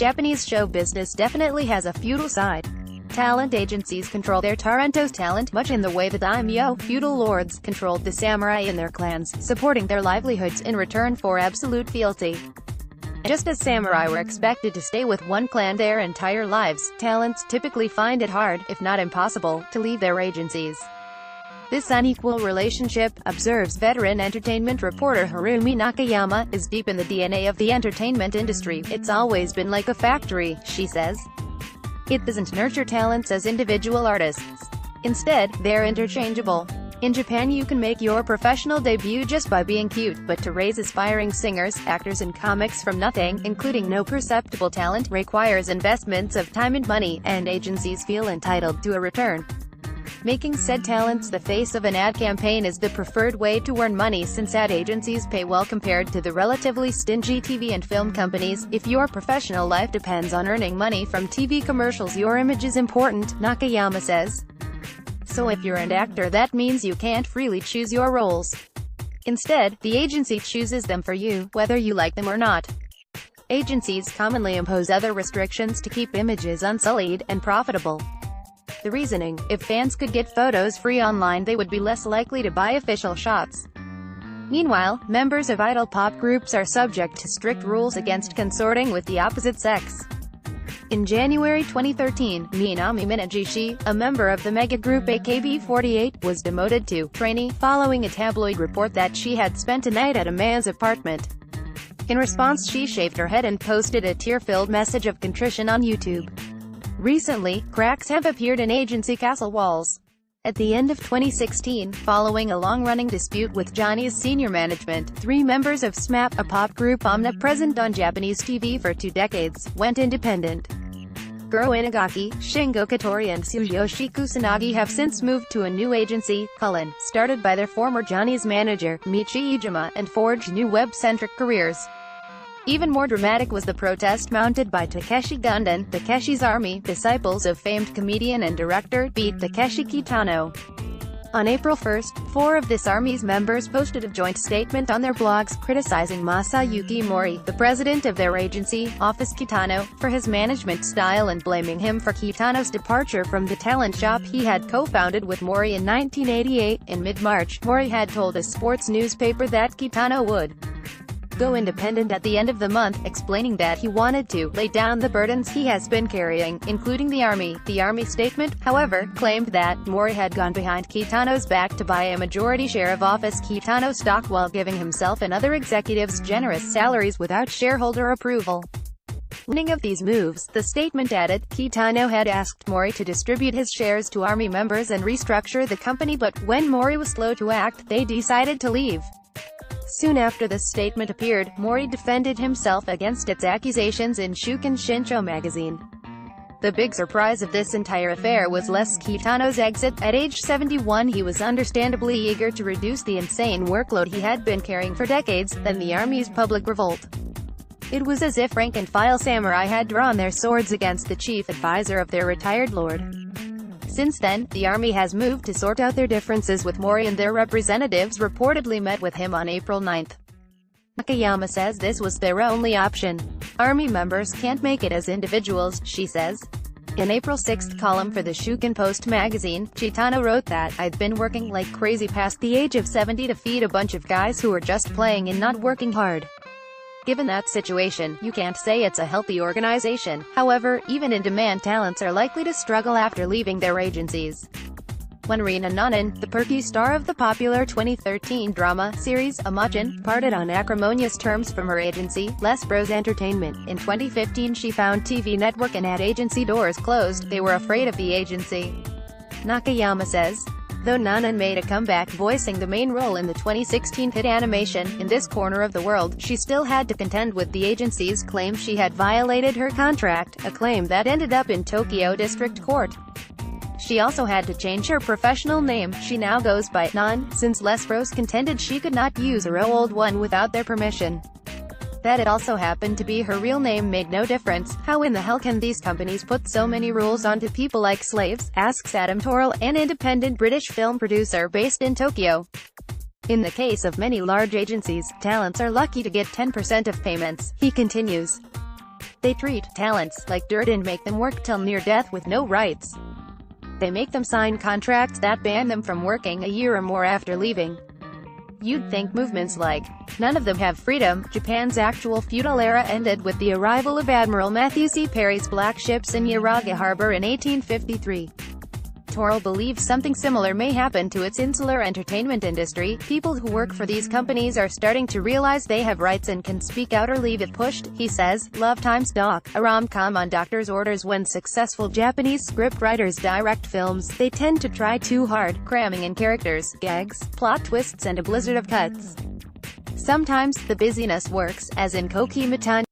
Japanese show business definitely has a feudal side. Talent agencies control their tarento's talent, much in the way the daimyō, feudal lords, controlled the samurai in their clans, supporting their livelihoods in return for absolute fealty. Just as samurai were expected to stay with one clan their entire lives, talents typically find it hard, if not impossible, to leave their agencies. This unequal relationship, observes veteran entertainment reporter Harumi Nakayama, is deep in the DNA of the entertainment industry. It's always been like a factory, she says. It doesn't nurture talents as individual artists. Instead, they're interchangeable. In Japan you can make your professional debut just by being cute, but to raise aspiring singers, actors and comics from nothing, including no perceptible talent, requires investments of time and money, and agencies feel entitled to a return. Making said talents the face of an ad campaign is the preferred way to earn money since ad agencies pay well compared to the relatively stingy TV and film companies. If your professional life depends on earning money from TV commercials, your image is important, Nakayama says. So if you're an actor, that means you can't freely choose your roles. Instead, the agency chooses them for you, whether you like them or not. Agencies commonly impose other restrictions to keep images unsullied and profitable. The reasoning: if fans could get photos free online, they would be less likely to buy official shots. Meanwhile, members of idol pop groups are subject to strict rules against consorting with the opposite sex. In January 2013, Minami Minagishi, a member of the mega group AKB48, was demoted to trainee following a tabloid report that she had spent a night at a man's apartment. In response, she shaved her head and posted a tear-filled message of contrition on YouTube. Recently, cracks have appeared in agency castle walls. At the end of 2016, following a long-running dispute with Johnny's senior management, 3 members of SMAP, a pop group omnipresent on Japanese TV for 2 decades, went independent. Goro Inagaki, Shingo Katori and Tsuyoshi Kusanagi have since moved to a new agency, Cullen, started by their former Johnny's manager, Michi Iijima, and forged new web-centric careers. Even more dramatic was the protest mounted by Takeshi Gundam, Takeshi's army, disciples of famed comedian and director, beat Takeshi Kitano. On April 1, 4 of this army's members posted a joint statement on their blogs, criticizing Masayuki Mori, the president of their agency, Office Kitano, for his management style and blaming him for Kitano's departure from the talent shop he had co-founded with Mori in 1988. In mid-March, Mori had told a sports newspaper that Kitano would go independent at the end of the month, explaining that he wanted to lay down the burdens he has been carrying, including the army. The army statement, however, claimed that Mori had gone behind Kitano's back to buy a majority share of Office Kitano stock while giving himself and other executives generous salaries without shareholder approval. Learning of these moves, the statement added, Kitano had asked Mori to distribute his shares to army members and restructure the company, but when Mori was slow to act, they decided to leave. Soon after this statement appeared, Mori defended himself against its accusations in Shuken Shincho magazine. The big surprise of this entire affair was less Kitano's exit. At age 71 he was understandably eager to reduce the insane workload he had been carrying for decades, than the army's public revolt. It was as if rank-and-file samurai had drawn their swords against the chief advisor of their retired lord. Since then, the army has moved to sort out their differences with Mori, and their representatives reportedly met with him on April 9. Nakayama says this was their only option. Army members can't make it as individuals, she says. In April 6 column for the Shuken Post magazine, Kitano wrote that, "I'd been working like crazy past the age of 70 to feed a bunch of guys who were just playing and not working hard." Given that situation, you can't say it's a healthy organization. However, even in-demand talents are likely to struggle after leaving their agencies. When Rina Nanan, the perky star of the popular 2013 drama series Amachan, parted on acrimonious terms from her agency, Les Bros Entertainment, in 2015, she found TV network and ad agency doors closed. They were afraid of the agency. Nakayama says. Though Nanan made a comeback voicing the main role in the 2016 hit animation, In This Corner of the World, she still had to contend with the agency's claim she had violated her contract, a claim that ended up in Tokyo District Court. She also had to change her professional name. She now goes by Nan, since Les Bros contended she could not use her old one without their permission. That it also happened to be her real name made no difference. How in the hell can these companies put so many rules onto people like slaves, asks Adam Torrell, an independent British film producer based in Tokyo. In the case of many large agencies, talents are lucky to get 10% of payments, he continues. They treat talents like dirt and make them work till near death with no rights. They make them sign contracts that ban them from working a year or more after leaving. You'd think movements like "None of them have freedom." Japan's actual feudal era ended with the arrival of Admiral Matthew C. Perry's black ships in Yaraga Harbor in 1853. Toro believes something similar may happen to its insular entertainment industry. People who work for these companies are starting to realize they have rights and can speak out or leave it pushed, he says. Love Times Doc, a rom-com on doctor's orders. When successful Japanese scriptwriters direct films, they tend to try too hard, cramming in characters, gags, plot twists and a blizzard of cuts. Sometimes, the busyness works, as in Koki Matani.